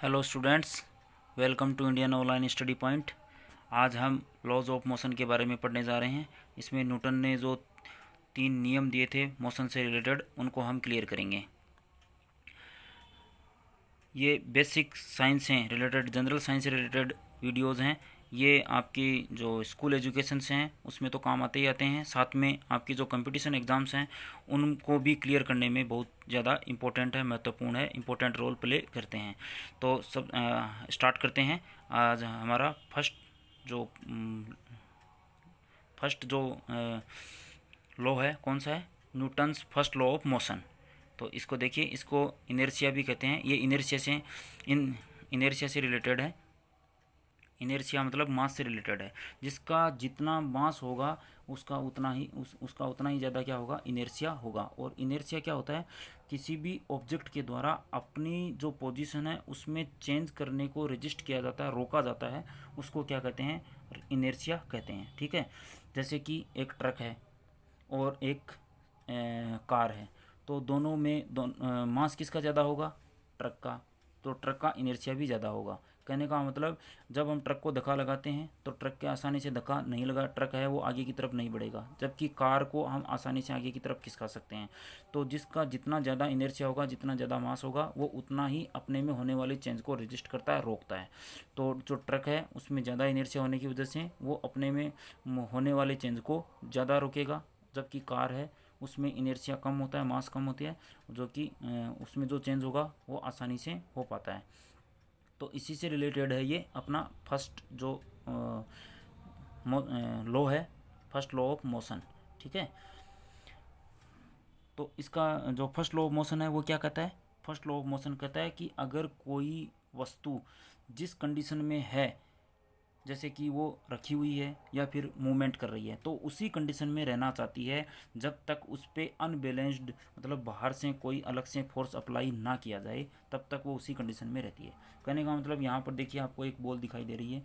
Hello students, welcome to Indian online study point. आज हम laws of motion के बारे में पढ़ने जा रहे हैं। इसमें न्यूटन ने जो 3 नियम दिए थे मोशन से रिलेटेड, उनको हम क्लियर करेंगे। ये बेसिक साइंस हैं रिलेटेड, जनरल साइंस से रिलेटेड वीडियोस हैं। ये आपकी जो स्कूल एजुकेशन से हैं उसमें तो काम आते ही आते हैं, साथ में आपकी जो कंपटीशन एग्ज़ाम्स हैं उनको भी क्लियर करने में बहुत ज़्यादा इम्पोर्टेंट है, महत्वपूर्ण है, इम्पोर्टेंट रोल प्ले करते हैं। तो सब स्टार्ट करते हैं। आज हमारा फर्स्ट जो लॉ है कौन सा है? Newton's first law of motion. तो इसको देखिए, इसको इनर्शिया भी कहते हैं। ये इनर्शिया से रिलेटेड है। इनर्शिया मतलब मास से रिलेटेड है। जिसका जितना मास होगा उसका उतना ही ज़्यादा क्या होगा? इनर्शिया होगा। और इनर्शिया क्या होता है? किसी भी ऑब्जेक्ट के द्वारा अपनी जो पोजीशन है उसमें चेंज करने को रजिस्ट किया जाता है, रोका जाता है, उसको क्या कहते हैं? इनर्शिया कहते हैं। ठीक है। जैसे कि एक ट्रक है और एक कार है, तो दोनों में मास किसका ज़्यादा होगा? ट्रक का। तो ट्रक का इनर्शिया भी ज़्यादा होगा। कहने का मतलब, जब हम ट्रक को धक्का लगाते हैं तो ट्रक के आसानी से धक्का नहीं लगा, ट्रक है वो आगे की तरफ नहीं बढ़ेगा, जबकि कार को हम आसानी से आगे की तरफ खिसका सकते हैं। तो जिसका जितना ज़्यादा इनर्शिया होगा, जितना ज़्यादा मास होगा, वो उतना ही अपने में होने वाली चेंज को रजिस्ट करता है, रोकता है। तो जो ट्रक है उसमें ज़्यादा इनर्शिया होने की वजह से वो अपने में होने वाले चेंज को ज़्यादा रोकेगा, जबकि कार है उसमें इनर्शिया कम होता है, मास कम होती है, जो कि उसमें जो चेंज होगा वो आसानी से हो पाता है। तो इसी से रिलेटेड है ये अपना फर्स्ट जो लॉ है, फर्स्ट लॉ ऑफ मोशन। ठीक है। तो इसका जो फर्स्ट लॉ ऑफ मोशन है वो क्या कहता है? फर्स्ट लॉ ऑफ मोशन कहता है कि अगर कोई वस्तु जिस कंडीशन में है, जैसे कि वो रखी हुई है या फिर मूवमेंट कर रही है, तो उसी कंडीशन में रहना चाहती है जब तक उस पर अनबैलेंस्ड, मतलब बाहर से कोई अलग से फोर्स अप्लाई ना किया जाए, तब तक वो उसी कंडीशन में रहती है। कहने का मतलब, यहाँ पर देखिए आपको एक बॉल दिखाई दे रही है।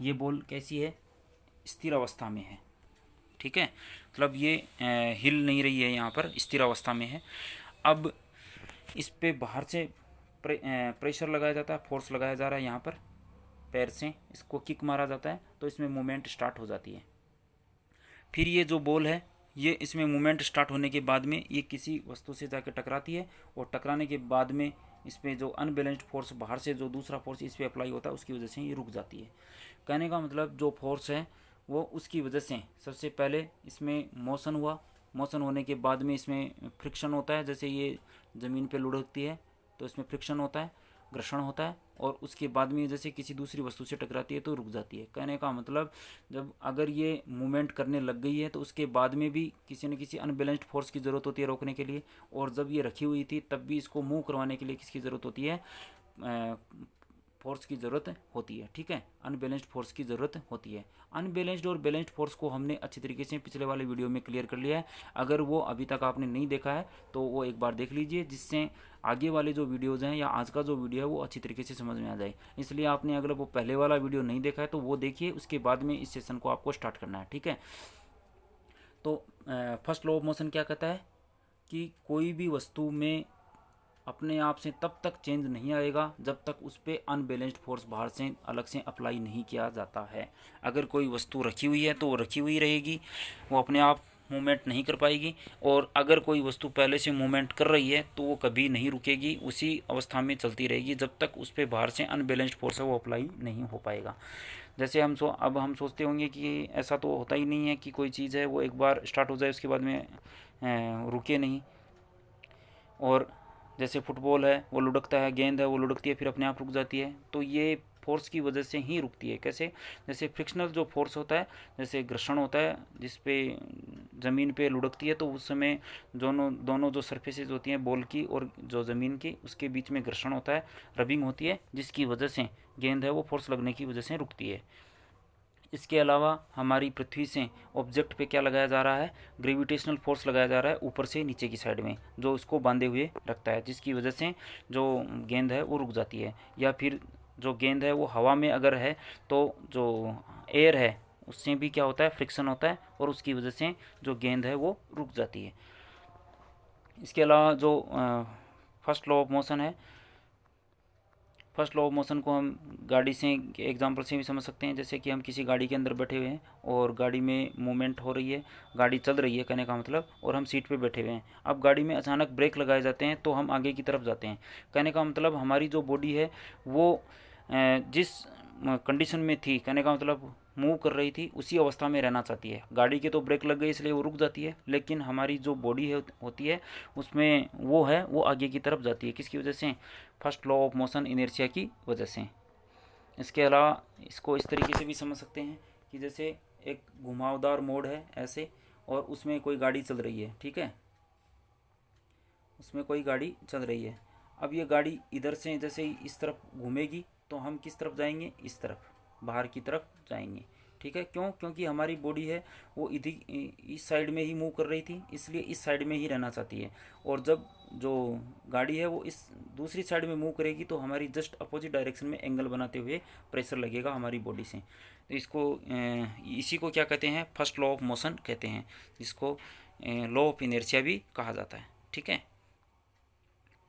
ये बॉल कैसी है? स्थिर अवस्था में है। ठीक है। मतलब ये हिल नहीं रही है, यहाँ पर स्थिर अवस्था में है। अब इस पे बाहर से प्रेशर लगाया जाता है, फोर्स लगाया जा रहा है, यहाँ पर पैर से इसको किक मारा जाता है, तो इसमें मूवमेंट स्टार्ट हो जाती है। फिर ये जो बॉल है, ये इसमें मूवमेंट स्टार्ट होने के बाद में ये किसी वस्तु से जाकर टकराती है, और टकराने के बाद में इसमें जो अनबैलेंस्ड फोर्स बाहर से जो दूसरा फोर्स इस पर अप्लाई होता है, उसकी वजह से ये रुक जाती है। कहने का मतलब, जो फोर्स है वो उसकी वजह से सबसे पहले इसमें मोशन हुआ, मोशन होने के बाद में इसमें फ्रिक्शन होता है, जैसे ये ज़मीन पे लुढ़कती है तो इसमें फ्रिक्शन होता है, घर्षण होता है, और उसके बाद में जैसे किसी दूसरी वस्तु से टकराती है तो रुक जाती है। कहने का मतलब, जब अगर ये मूवमेंट करने लग गई है तो उसके बाद में भी किसी न किसी अनबैलेंस्ड फोर्स की ज़रूरत होती है रोकने के लिए, और जब ये रखी हुई थी तब भी इसको मूव करवाने के लिए किसकी ज़रूरत होती है? फोर्स की ज़रूरत होती है। ठीक है। अनबैलेंस्ड फोर्स की ज़रूरत होती है। अनबैलेंस्ड और बैलेंस्ड फोर्स को हमने अच्छी तरीके से पिछले वाले वीडियो में क्लियर कर लिया है। अगर वो अभी तक आपने नहीं देखा है तो वो एक बार देख लीजिए, जिससे आगे वाले जो वीडियोज़ हैं या आज का जो वीडियो है वो अच्छी तरीके से समझ में आ जाए। इसलिए आपने अगर वो पहले वाला वीडियो नहीं देखा है तो वो देखिए, उसके बाद में इस सेशन को आपको स्टार्ट करना है। ठीक है। तो फर्स्ट लॉ ऑफ मोशन क्या कहता है कि कोई भी वस्तु में अपने आप से तब तक चेंज नहीं आएगा जब तक उस पर अनबैलेंस्ड फोर्स बाहर से अलग से अप्लाई नहीं किया जाता है। अगर कोई वस्तु रखी हुई है तो वो रखी हुई रहेगी, वो अपने आप मूवमेंट नहीं कर पाएगी। और अगर कोई वस्तु पहले से मूवमेंट कर रही है तो वो कभी नहीं रुकेगी, उसी अवस्था में चलती रहेगी जब तक उस पर बाहर से अनबैलेंस्ड फोर्स है वो अप्लाई नहीं हो पाएगा। जैसे अब हम सोचते होंगे कि ऐसा तो होता ही नहीं है कि कोई चीज़ है वो एक बार स्टार्ट हो जाए उसके बाद में रुके नहीं। और जैसे फुटबॉल है वो लुढ़कता है, गेंद है वो लुढ़कती है फिर अपने आप रुक जाती है, तो ये फोर्स की वजह से ही रुकती है। कैसे? जैसे फ्रिक्शनल जो फोर्स होता है, जैसे घर्षण होता है जिस पे ज़मीन पे लुढ़कती है, तो उस समय दोनों जो सरफेसेज होती हैं बॉल की और जो ज़मीन की, उसके बीच में घर्षण होता है, रबिंग होती है, जिसकी वजह से गेंद है वो फोर्स लगने की वजह से रुकती है। इसके अलावा हमारी पृथ्वी से ऑब्जेक्ट पे क्या लगाया जा रहा है? ग्रेविटेशनल फोर्स लगाया जा रहा है ऊपर से नीचे की साइड में, जो उसको बांधे हुए रखता है, जिसकी वजह से जो गेंद है वो रुक जाती है। या फिर जो गेंद है वो हवा में अगर है तो जो एयर है उससे भी क्या होता है? फ्रिक्शन होता है, और उसकी वजह से जो गेंद है वो रुक जाती है। इसके अलावा जो फर्स्ट लॉ ऑफ मोशन है, फर्स्ट लॉ ऑफ मोशन को हम गाड़ी से एग्जांपल से भी समझ सकते हैं। जैसे कि हम किसी गाड़ी के अंदर बैठे हुए हैं और गाड़ी में मूवमेंट हो रही है, गाड़ी चल रही है कहने का मतलब, और हम सीट पे बैठे हुए हैं। अब गाड़ी में अचानक ब्रेक लगाए जाते हैं तो हम आगे की तरफ जाते हैं। कहने का मतलब हमारी जो बॉडी है वो जिस कंडीशन में थी, कहने का मतलब मूव कर रही थी, उसी अवस्था में रहना चाहती है। गाड़ी के तो ब्रेक लग गई इसलिए वो रुक जाती है, लेकिन हमारी जो बॉडी है होती है उसमें वो आगे की तरफ जाती है। किसकी वजह से? First law of motion inertia की वजह से। इसके अलावा इसको इस तरीके से भी समझ सकते हैं कि जैसे एक घुमावदार मोड़ है ऐसे, और उसमें कोई गाड़ी चल रही है, ठीक है, उसमें कोई गाड़ी चल रही है। अब ये गाड़ी इधर से जैसे ही इस तरफ घूमेगी तो हम किस तरफ जाएंगे? इस तरफ, बाहर की तरफ जाएंगे, ठीक है। क्यों? क्योंकि हमारी बॉडी है वो इस साइड में ही मूव कर रही थी, इसलिए इस साइड में ही रहना चाहती है। और जब जो गाड़ी है वो इस दूसरी साइड में मूव करेगी तो हमारी जस्ट अपोजिट डायरेक्शन में एंगल बनाते हुए प्रेशर लगेगा हमारी बॉडी से। तो इसी को क्या कहते हैं? फर्स्ट लॉ ऑफ मोशन कहते हैं, जिसको लॉ ऑफ इनर्शिया भी कहा जाता है, ठीक है।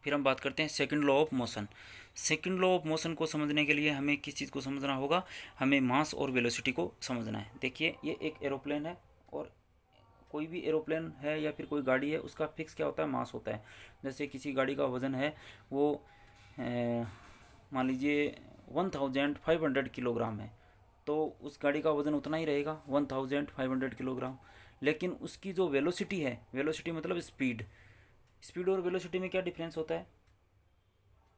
फिर हम बात करते हैं second law of motion. Second law of motion को समझने के लिए हमें किस चीज़ को समझना होगा? हमें मास और वेलोसिटी को समझना है। देखिए ये एक एरोप्लेन है, और कोई भी एरोप्लेन है या फिर कोई गाड़ी है, उसका फिक्स क्या होता है? मास होता है। जैसे किसी गाड़ी का वज़न है वो मान लीजिए 1500 किलोग्राम है, तो उस गाड़ी का वज़न उतना ही रहेगा, 1500 किलोग्राम। लेकिन उसकी जो वेलोसिटी है, वेलोसिटी मतलब स्पीड, स्पीड और वेलोसिटी में क्या डिफरेंस होता है?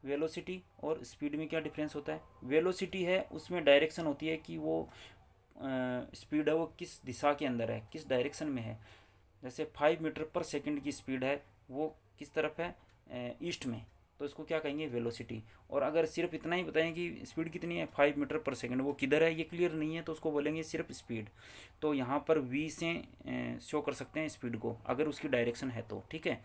वेलोसिटी और स्पीड में क्या डिफरेंस होता है? वेलोसिटी है उसमें डायरेक्शन होती है कि वो स्पीड है वो किस दिशा के अंदर है, किस डायरेक्शन में है। जैसे 5 मीटर पर सेकंड की स्पीड है, वो किस तरफ है? ईस्ट में, तो इसको क्या कहेंगे? वेलोसिटी। और अगर सिर्फ इतना ही बताएं कि स्पीड कितनी है, 5 मीटर पर सेकंड, वो किधर है ये क्लियर नहीं है, तो उसको बोलेंगे सिर्फ स्पीड। तो यहाँ पर वी से शो कर सकते हैं स्पीड को, अगर उसकी डायरेक्शन है तो, ठीक है।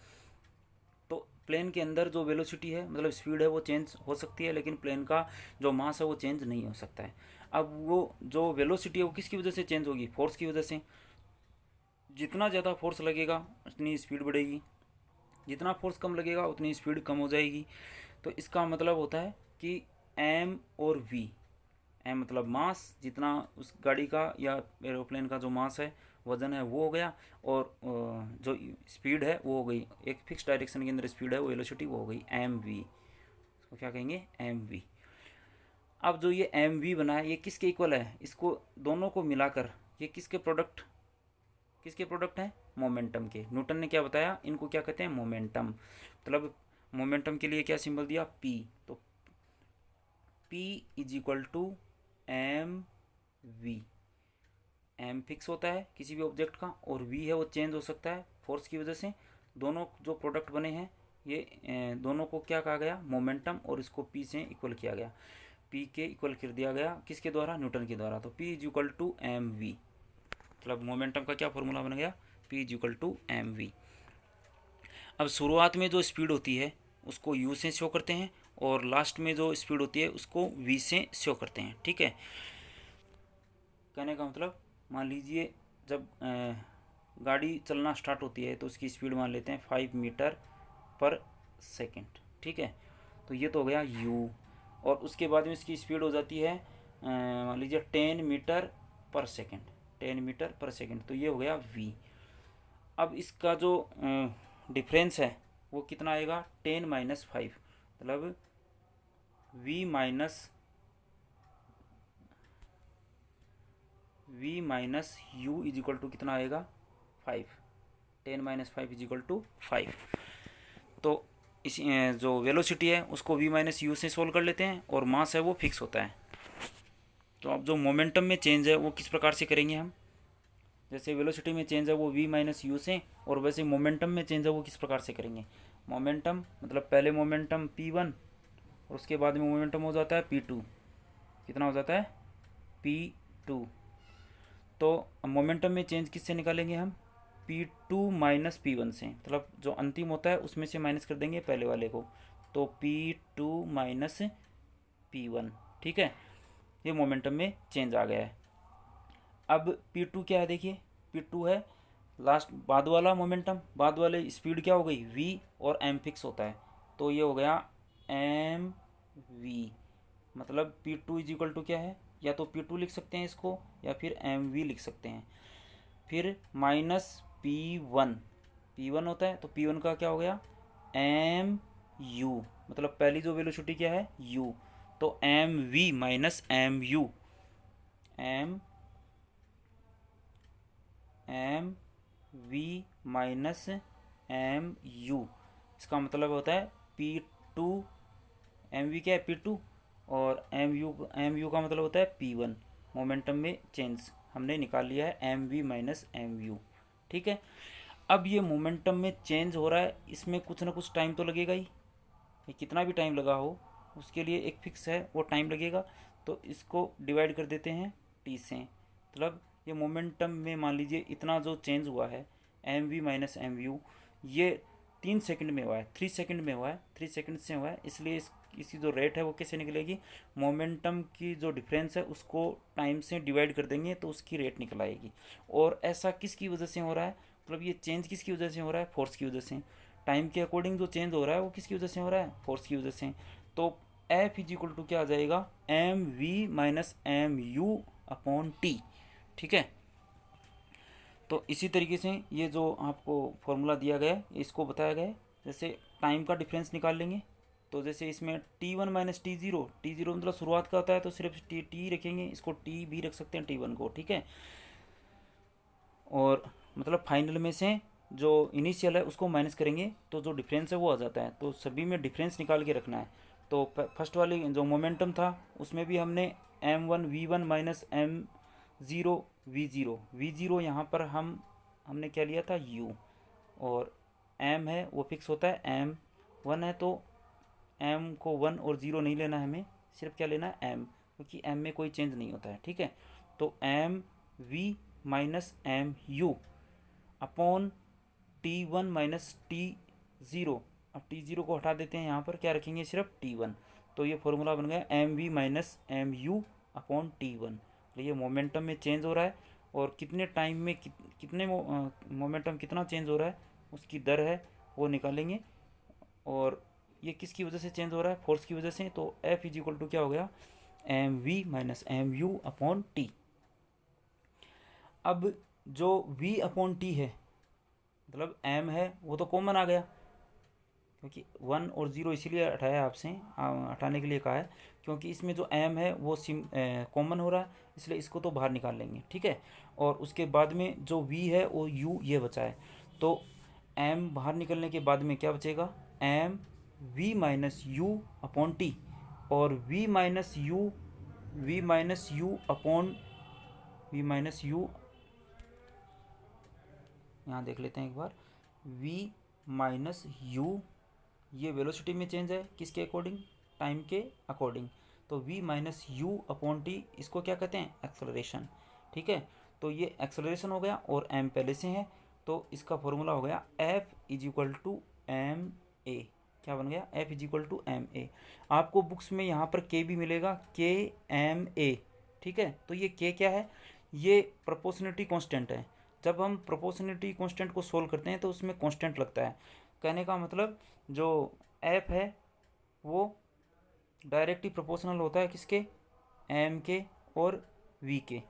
तो प्लेन के अंदर जो वेलोसिटी है मतलब स्पीड है वो चेंज हो सकती है, लेकिन प्लेन का जो मास है वो चेंज नहीं हो सकता है। अब वो जो वेलोसिटी है वो किसकी वजह से चेंज होगी? फोर्स की वजह से। जितना ज़्यादा फोर्स लगेगा उतनी स्पीड बढ़ेगी, जितना फोर्स कम लगेगा उतनी स्पीड कम हो जाएगी। तो इसका मतलब होता है कि एम और वी, एम मतलब मास, जितना उस गाड़ी का या एरोप्लेन का जो मास है, वजन है, वो हो गया, और जो स्पीड है वो हो गई, एक फिक्स डायरेक्शन के अंदर स्पीड है वो वेलोसिटी, वो हो गई एम वी। इसको क्या कहेंगे? M V. अब जो ये एम वी बना है ये किसके इक्वल है? इसको दोनों को मिलाकर ये किसके प्रोडक्ट हैं? मोमेंटम के। न्यूटन ने क्या बताया? इनको क्या कहते हैं? मोमेंटम। मतलब मोमेंटम के लिए क्या सिंबल दिया? पी। तो P is equal to M V. M fix होता है किसी भी ऑब्जेक्ट का, और वी है वो चेंज हो सकता है फोर्स की वजह से। दोनों जो प्रोडक्ट बने हैं ये दोनों को क्या कहा गया? मोमेंटम, और इसको पी से इक्वल किया गया, पी के इक्वल कर दिया गया किसके द्वारा? न्यूटन के द्वारा। तो P is equal to M V, मतलब मोमेंटम का क्या फॉर्मूला बन गया? P is equal to M V. अब शुरुआत में जो स्पीड होती है उसको यू से शो करते हैं, और लास्ट में जो स्पीड होती है उसको वी से शो करते हैं, ठीक है। कहने का मतलब मान लीजिए जब गाड़ी चलना स्टार्ट होती है तो उसकी स्पीड मान लेते हैं 5 मीटर पर सेकंड, ठीक है। तो ये तो हो गया u, और उसके बाद में इसकी स्पीड हो जाती है मान लीजिए 10 मीटर पर सेकंड, 10 मीटर पर सेकंड, तो ये हो गया v। अब इसका जो डिफरेंस है वो कितना आएगा? 10 माइनस 5, मतलब v minus U is equal to कितना आएगा? 5। 10 माइनस 5 इज इक्वल टू 5। तो इस जो वेलोसिटी है उसको v माइनस यू से सोल्व कर लेते हैं, और मास है वो फिक्स होता है। तो अब जो मोमेंटम में चेंज है वो किस प्रकार से करेंगे हम? जैसे वेलोसिटी में चेंज है वो v माइनस यू से, और वैसे मोमेंटम में चेंज है वो किस प्रकार से करेंगे? मोमेंटम मतलब पहले मोमेंटम p1 और उसके बाद में मोमेंटम हो जाता है p2। कितना हो जाता है? p2। तो मोमेंटम में चेंज किससे निकालेंगे हम? p2 माइनस p1 से, मतलब जो अंतिम होता है उसमें से माइनस कर देंगे पहले वाले को, तो p2 माइनस p1, ठीक है। ये मोमेंटम में चेंज आ गया है। अब p2 क्या है? देखिए p2 है लास्ट बाद वाला मोमेंटम, बाद वाले स्पीड क्या हो गई? v, और m फिक्स होता है, तो ये हो गया एम वी। मतलब P2 इज इक्वल टू क्या है, या तो P2 लिख सकते हैं इसको या फिर mv लिख सकते हैं। फिर माइनस P1 होता है, तो P1 का क्या हो गया mu, मतलब पहली जो वेलोसिटी क्या है u, तो mv minus mu, mv minus mu, इसका मतलब होता है P2, mv क्या है P2, और mu का मतलब होता है P1। मोमेंटम में चेंज हमने निकाल लिया है mv माइनस mu। ठीक है, अब ये मोमेंटम में चेंज हो रहा है, इसमें कुछ ना कुछ टाइम तो लगेगा ही, ये कितना भी टाइम लगा हो उसके लिए एक फिक्स है वो टाइम लगेगा। तो इसको डिवाइड कर देते हैं t से, मतलब ये मोमेंटम में मान लीजिए इतना जो चेंज हुआ है mv माइनस mu, ये 3 सेकंड में हुआ है, 3 सेकंड में हुआ है, 3 सेकंड से हुआ है, इसलिए इसकी जो रेट है वो कैसे निकलेगी, मोमेंटम की जो डिफरेंस है उसको टाइम से डिवाइड कर देंगे तो उसकी रेट निकल आएगी। और ऐसा किसकी वजह से हो रहा है, मतलब ये चेंज किसकी वजह से हो रहा है, फोर्स की वजह से। टाइम के अकॉर्डिंग जो चेंज हो रहा है वो किसकी वजह से हो रहा है, फोर्स की वजह से। तो एफ इज इक्वल टू क्या आ जाएगा, M V minus M U upon T. ठीक है, तो इसी तरीके से ये जो आपको फॉर्मूला दिया गया है इसको बताया गया है, जैसे टाइम का डिफरेंस निकाल लेंगे। तो जैसे इसमें T1 माइनस T0 मतलब शुरुआत का होता है तो सिर्फ टी रखेंगे, इसको टी भी रख सकते हैं T1 को। ठीक है, और मतलब फाइनल में से जो इनिशियल है उसको माइनस करेंगे तो जो डिफरेंस है वो आ जाता है। तो सभी में डिफरेंस निकाल के रखना है। तो फर्स्ट वाली जो मोमेंटम था उसमें भी हमने m1v1 माइनस m0v0 यहाँ पर हमने क्या लिया था u, और m है वो फिक्स होता है, m1 है तो m को 1 और 0 नहीं लेना है हमें, सिर्फ क्या लेना है m, क्योंकि m में कोई चेंज नहीं होता है। ठीक है, तो mv minus mu upon T1 minus T0, अब T0 को हटा देते हैं, यहाँ पर क्या रखेंगे सिर्फ T1। तो ये फॉर्मूला बन गया mv minus mu upon T1। तो ये मोमेंटम में चेंज हो रहा है और कितने टाइम में कितने मोमेंटम कितना चेंज हो रहा है उसकी दर है वो निकालेंगे। और ये किसकी वजह से चेंज हो रहा है, फोर्स की वजह से। तो F इज इक्वल टू क्या हो गया, mv minus mu upon T. अब जो v अपॉन टी है, मतलब m है वो तो कॉमन आ गया, क्योंकि 1 और 0 इसीलिए हटाया आपसे, हटाने के लिए कहा है, क्योंकि इसमें जो m है वो कॉमन हो रहा है, इसलिए इसको तो बाहर निकाल लेंगे। ठीक है, और उसके बाद में जो v है वो u ये बचा है, तो m बाहर निकलने के बाद में क्या बचेगा, m v minus you upon T, और v माइनस यू अपॉन यहाँ देख लेते हैं एक बार, v माइनस यू, ये वेलोसिटी में चेंज है किसके अकॉर्डिंग, टाइम के अकॉर्डिंग। तो v minus you upon T, इसको क्या कहते हैं, एक्सेलरेशन। ठीक है, तो ये एक्सेलरेशन हो गया और m पहले से है, तो इसका फॉर्मूला हो गया F is equal to M A. क्या बन गया, F is equal to M A. आपको बुक्स में यहाँ पर k भी मिलेगा, k एम ए। ठीक है, तो ये k क्या है, ये प्रोपोर्शनलिटी कांस्टेंट है। जब हम प्रोपोर्शनलिटी कांस्टेंट को सोल्व करते हैं तो उसमें कांस्टेंट लगता है। कहने का मतलब जो f है वो डायरेक्टली प्रोपोर्शनल होता है किसके, m के और v के।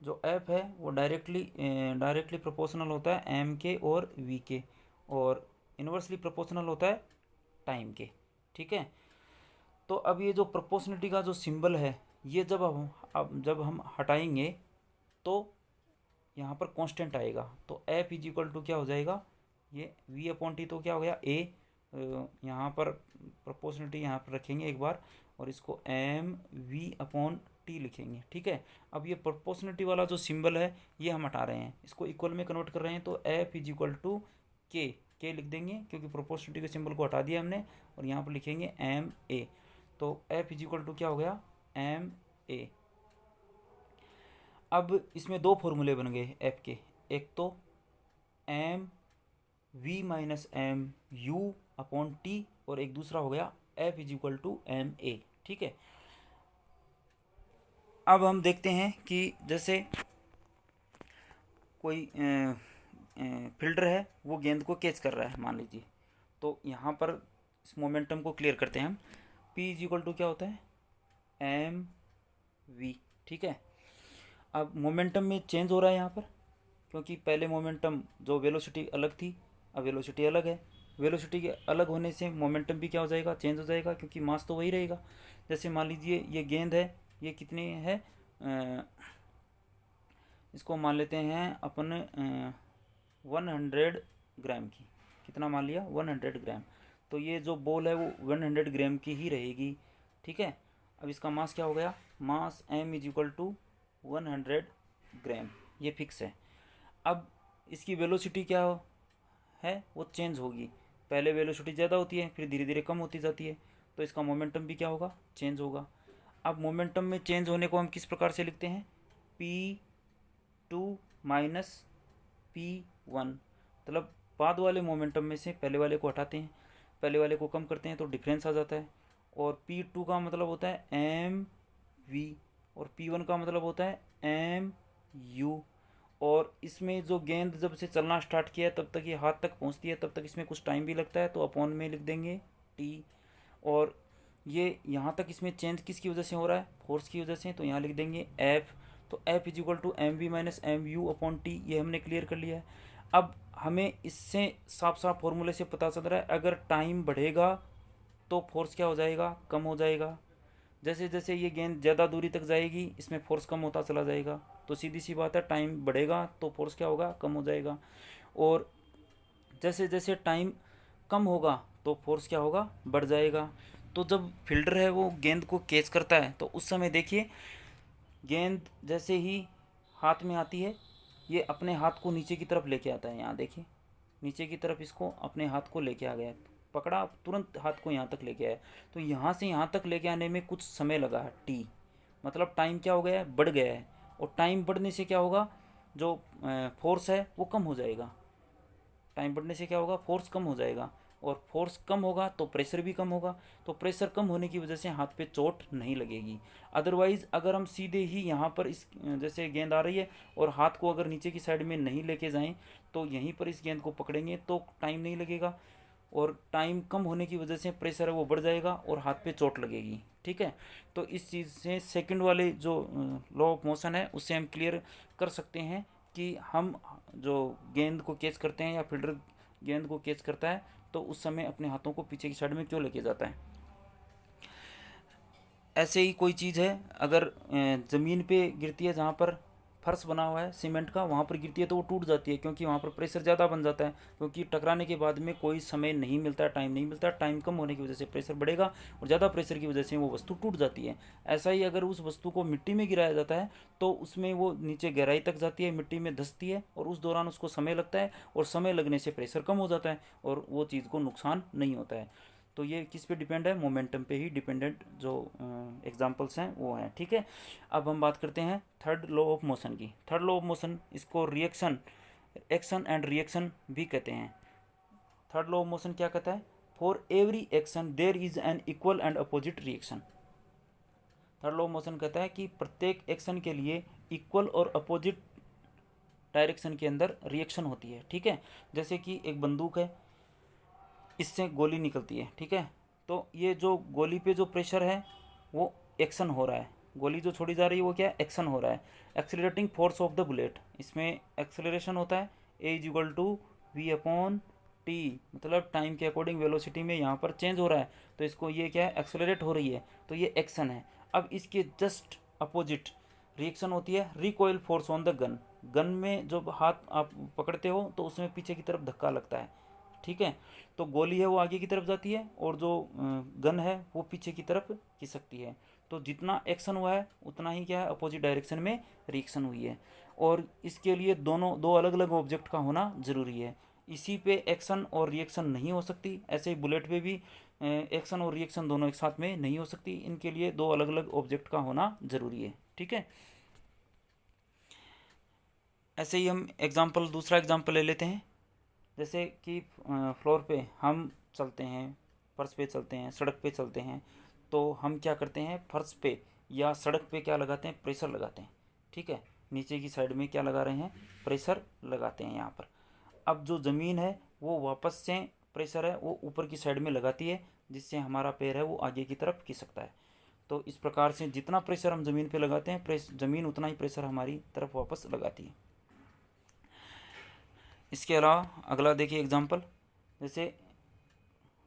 जो f है वो डायरेक्टली प्रोपोर्शनल होता है m के और v के, और इन्वर्सली प्रोपोर्शनल होता है टाइम के। ठीक है, तो अब ये जो प्रोपोर्शनलिटी का जो सिंबल है ये जब हम हटाएंगे तो यहाँ पर कांस्टेंट आएगा, तो F इज इक्वल टू क्या हो जाएगा, ये V अपॉन टी, तो क्या हो गया A, यहाँ पर प्रोपोर्शनलिटी यहाँ पर रखेंगे एक बार और इसको एम वी अपॉन टी लिखेंगे। ठीक है, अब ये प्रोपोर्शनलिटी वाला जो सिंबल है ये हम हटा रहे हैं, इसको इक्वल में कन्वर्ट कर रहे हैं, तो F इज इक्वल टू के लिख देंगे क्योंकि प्रोपोर्शनलिटी के सिंबल को हटा दिया हमने, और यहाँ पर लिखेंगे एम ए। तो F इज इक्वल टू क्या हो गया, एम ए। अब इसमें दो फॉर्मूले बन गए एफ के, एक तो M V minus M U upon T, और एक दूसरा हो गया F is equal to M A. ठीक है, अब हम देखते हैं कि जैसे कोई फील्डर है वो गेंद को कैच कर रहा है मान लीजिए, तो यहाँ पर इस मोमेंटम को क्लियर करते हैं हम। P इज इक्वल टू क्या होता है, एम वी, ठीक है। अब मोमेंटम में चेंज हो रहा है यहाँ पर, क्योंकि पहले मोमेंटम जो वेलोसिटी अलग थी, अब वेलोसिटी अलग है। वेलोसिटी के अलग होने से मोमेंटम भी क्या हो जाएगा, चेंज हो जाएगा, क्योंकि मास तो वही रहेगा। जैसे मान लीजिए ये गेंद है, ये कितनी है, इसको मान लेते हैं अपन 100 ग्राम की, कितना मान लिया, 100 ग्राम। तो ये जो बॉल है वो 100 ग्राम की ही रहेगी, ठीक है। अब इसका मास क्या हो गया, मास m इज इक्वल टू 100 ग्राम, ये फिक्स है। अब इसकी वेलोसिटी क्या है, वो चेंज होगी। पहले वेलोसिटी ज़्यादा होती है, फिर धीरे धीरे कम होती जाती है, तो इसका मोमेंटम भी क्या होगा, चेंज होगा। अब मोमेंटम में चेंज होने को हम किस प्रकार से लिखते हैं, P2 माइनस P1, मतलब बाद वाले मोमेंटम में से पहले वाले को हटाते हैं, पहले वाले को कम करते हैं तो डिफरेंस आ जाता है। और P2 का मतलब होता है mv, और P1 का मतलब होता है mu। और इसमें जो गेंद जब से चलना स्टार्ट किया है तब तक ये हाथ तक पहुंचती है, तब तक इसमें कुछ टाइम भी लगता है, तो अपॉन में लिख देंगे t। और ये यहाँ तक इसमें चेंज किसकी वजह से हो रहा है, फोर्स की वजह से, तो यहाँ लिख देंगे f। तो f is equal to M V minus M U upon T, ये हमने क्लियर कर लिया है। अब हमें इससे साफ साफ फॉर्मूले से पता चल रहा है, अगर टाइम बढ़ेगा तो फोर्स क्या हो जाएगा, कम हो जाएगा। जैसे जैसे ये गेंद ज़्यादा दूरी तक जाएगी इसमें फोर्स कम होता चला जाएगा, तो सीधी सी बात है, टाइम बढ़ेगा तो फोर्स क्या होगा, कम हो जाएगा। और जैसे जैसे टाइम कम होगा तो फोर्स क्या होगा, बढ़ जाएगा। तो जब फील्डर है वो गेंद को कैच करता है तो उस समय देखिए, गेंद जैसे ही हाथ में आती है ये अपने हाथ को नीचे की तरफ लेके आता है, यहाँ देखिए नीचे की तरफ इसको अपने हाथ को लेके आ गया, पकड़ा तुरंत हाथ को यहाँ तक लेके आया। तो यहाँ से यहाँ तक लेके आने में कुछ समय लगा है टी, मतलब टाइम क्या हो गया है, बढ़ गया है। और टाइम बढ़ने से क्या होगा, जो फोर्स है वो कम हो जाएगा। टाइम बढ़ने से क्या होगा, फोर्स कम हो जाएगा, और फोर्स कम होगा तो प्रेशर भी कम होगा। तो प्रेशर कम होने की वजह से हाथ पे चोट नहीं लगेगी। अदरवाइज़ अगर हम सीधे ही यहाँ पर इस जैसे गेंद आ रही है और हाथ को अगर नीचे की साइड में नहीं लेके जाएं तो यहीं पर इस गेंद को पकड़ेंगे तो टाइम नहीं लगेगा, और टाइम कम होने की वजह से प्रेशर है वो बढ़ जाएगा और हाथ पे चोट लगेगी, ठीक है। तो इस चीज़ से सेकंड वाले जो लॉ ऑफ मोशन है उससे हम क्लियर कर सकते हैं कि हम जो गेंद को कैच करते हैं या फील्डर गेंद को कैच करता है तो उस समय अपने हाथों को पीछे की साइड में क्यों लेके जाता है। ऐसे ही कोई चीज़ है, अगर ज़मीन पे गिरती है, जहाँ पर फर्श बना हुआ है सीमेंट का, वहाँ पर गिरती है तो वो टूट जाती है, क्योंकि वहाँ पर प्रेशर ज़्यादा बन जाता है, क्योंकि टकराने के बाद में कोई समय नहीं मिलता है, टाइम नहीं मिलता, टाइम कम होने की वजह से प्रेशर बढ़ेगा और ज़्यादा प्रेशर की वजह से वो वस्तु टूट जाती है। ऐसा ही अगर उस वस्तु को मिट्टी में गिराया जाता है तो उसमें वो नीचे गहराई तक जाती है, मिट्टी में धंसती है, और उस दौरान उसको समय लगता है, और समय लगने से प्रेशर कम हो जाता है और वो चीज़ को नुकसान नहीं होता है। तो ये किस पे डिपेंड है, मोमेंटम पे ही डिपेंडेंट जो एग्जांपल्स हैं वो हैं, ठीक है। अब हम बात करते हैं थर्ड लॉ ऑफ मोशन की। थर्ड लॉ ऑफ मोशन, इसको रिएक्शन, एक्शन एंड रिएक्शन भी कहते हैं। थर्ड लॉ ऑफ मोशन क्या कहता है, for every action there is an equal and opposite reaction. Third law of motion कहता है कि प्रत्येक एक्शन के लिए इक्वल और अपोजिट डायरेक्शन के अंदर रिएक्शन होती है, ठीक है। जैसे कि एक बंदूक है, इससे गोली निकलती है, ठीक है। तो ये जो गोली पे जो प्रेशर है वो एक्शन हो रहा है, गोली जो छोड़ी जा रही है वो क्या है, एक्शन हो रहा है। Accelerating force of the bullet, इसमें एक्सेलरेशन होता है A is equal to V upon T, मतलब टाइम के अकॉर्डिंग वेलोसिटी में यहाँ पर चेंज हो रहा है, तो इसको ये क्या है, एक्सेलरेट हो रही है, तो ये एक्शन है। अब इसके जस्ट अपोजिट रिएक्शन होती है recoil force on the gun. Gun में जब हाथ आप पकड़ते हो तो उसमें पीछे की तरफ धक्का लगता है, ठीक है। तो गोली है वो आगे की तरफ जाती है और जो गन है वो पीछे की तरफ खिसकती है। तो जितना एक्शन हुआ है उतना ही क्या है, अपोजिट डायरेक्शन में रिएक्शन हुई है। और इसके लिए दोनों दो अलग अलग ऑब्जेक्ट का होना ज़रूरी है। इसी पे एक्शन और रिएक्शन नहीं हो सकती, ऐसे ही बुलेट पे भी एक्शन और रिएक्शन दोनों एक साथ में नहीं हो सकती, इनके लिए दो अलग अलग ऑब्जेक्ट का होना ज़रूरी है, ठीक है। ऐसे ही हम एग्जाम्पल, दूसरा एग्जाम्पल ले लेते हैं। जैसे कि फ्लोर पे हम चलते हैं, फर्श पे चलते हैं, सड़क पे चलते हैं, तो हम क्या करते हैं, फर्श पे या सड़क पे क्या लगाते हैं, प्रेशर लगाते हैं, ठीक है। नीचे की साइड में क्या लगा रहे हैं, प्रेशर लगाते हैं यहाँ पर। अब जो ज़मीन है वो वापस से प्रेशर है वो ऊपर की साइड में लगाती है, जिससे हमारा पैर है वो आगे की तरफ खिसकता है। तो इस प्रकार से जितना प्रेशर हम ज़मीन पे लगाते हैं, ज़मीन उतना ही प्रेशर हमारी तरफ वापस लगाती है। इसके अलावा अगला देखिए एग्जाम्पल, जैसे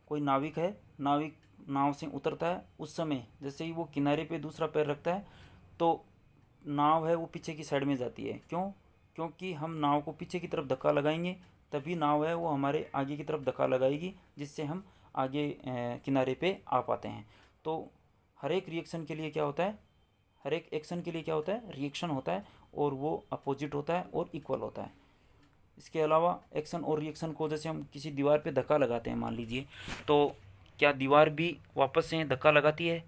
कोई नाविक है, नाविक नाव से उतरता है, उस समय जैसे ही वो किनारे पे दूसरा पैर रखता है तो नाव है वो पीछे की साइड में जाती है। क्यों? क्योंकि हम नाव को पीछे की तरफ धक्का लगाएंगे तभी नाव है वो हमारे आगे की तरफ धक्का लगाएगी, जिससे हम आगे किनारे पे आ पाते हैं। तो हर एक रिएक्शन के लिए क्या होता है, हर एक एक्शन के लिए क्या होता है, रिएक्शन होता है, और वो अपोजिट होता है और इक्वल होता है। इसके अलावा एक्शन और रिएक्शन को, जैसे हम किसी दीवार पे धक्का लगाते हैं मान लीजिए, तो क्या दीवार भी वापस से धक्का लगाती है?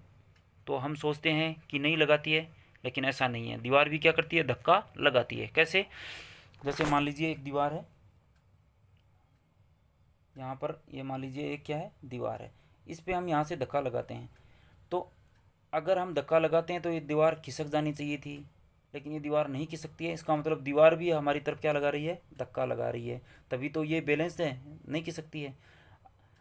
तो हम सोचते हैं कि नहीं लगाती है, लेकिन ऐसा नहीं है, दीवार भी क्या करती है, धक्का लगाती है। कैसे? जैसे मान लीजिए एक दीवार है, यहाँ पर ये मान लीजिए एक क्या है, दीवार है, इस पे हम यहाँ से धक्का लगाते हैं। तो अगर हम धक्का लगाते हैं तो ये दीवार खिसक जानी चाहिए थी, लेकिन ये दीवार नहीं खिसकती है। इसका मतलब दीवार भी हमारी तरफ क्या लगा रही है, धक्का लगा रही है, तभी तो ये बैलेंस्ड है, नहीं खिसकती है।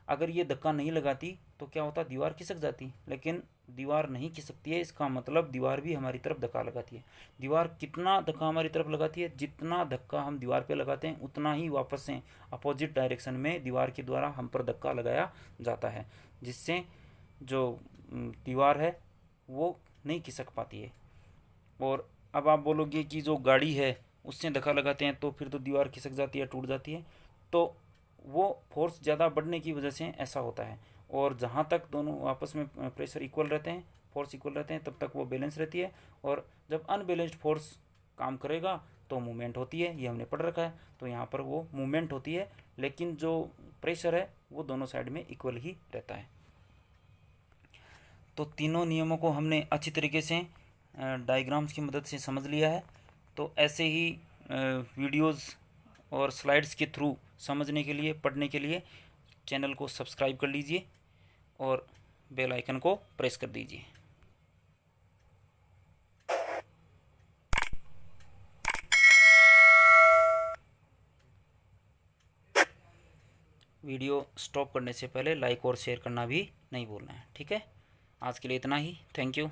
अगर ये धक्का नहीं लगाती तो क्या होता, दीवार खिसक जाती, लेकिन दीवार नहीं खिसकती है, इसका मतलब दीवार भी हमारी तरफ धक्का लगाती है। दीवार कितना धक्का हमारी तरफ लगाती है, जितना धक्का हम दीवार पे लगाते हैं उतना ही वापस से अपोजिट डायरेक्शन में दीवार के द्वारा हम पर धक्का लगाया जाता है, जिससे जो दीवार है वो नहीं खिसक पाती है। और अब आप बोलोगे कि जो गाड़ी है उससे धक्का लगाते हैं तो फिर तो दीवार खिसक जाती है, टूट जाती है। तो वो फोर्स ज़्यादा बढ़ने की वजह से ऐसा होता है। और जहाँ तक दोनों आपस में प्रेशर इक्वल रहते हैं, फोर्स इक्वल रहते हैं, तब तक वो बैलेंस रहती है। और जब अनबैलेंस्ड फोर्स काम करेगा तो मूवमेंट होती है, ये हमने पढ़ रखा है। तो यहाँ पर वो मूवमेंट होती है, लेकिन जो प्रेशर है वो दोनों साइड में इक्वल ही रहता है। तो तीनों नियमों को हमने अच्छी तरीके से डायग्राम्स की मदद से समझ लिया है। तो ऐसे ही वीडियोस और स्लाइड्स के थ्रू समझने के लिए, पढ़ने के लिए चैनल को सब्सक्राइब कर लीजिए और बेल आइकन को प्रेस कर दीजिए। वीडियो स्टॉप करने से पहले लाइक और शेयर करना भी नहीं भूलना है। ठीक है, आज के लिए इतना ही। Thank you.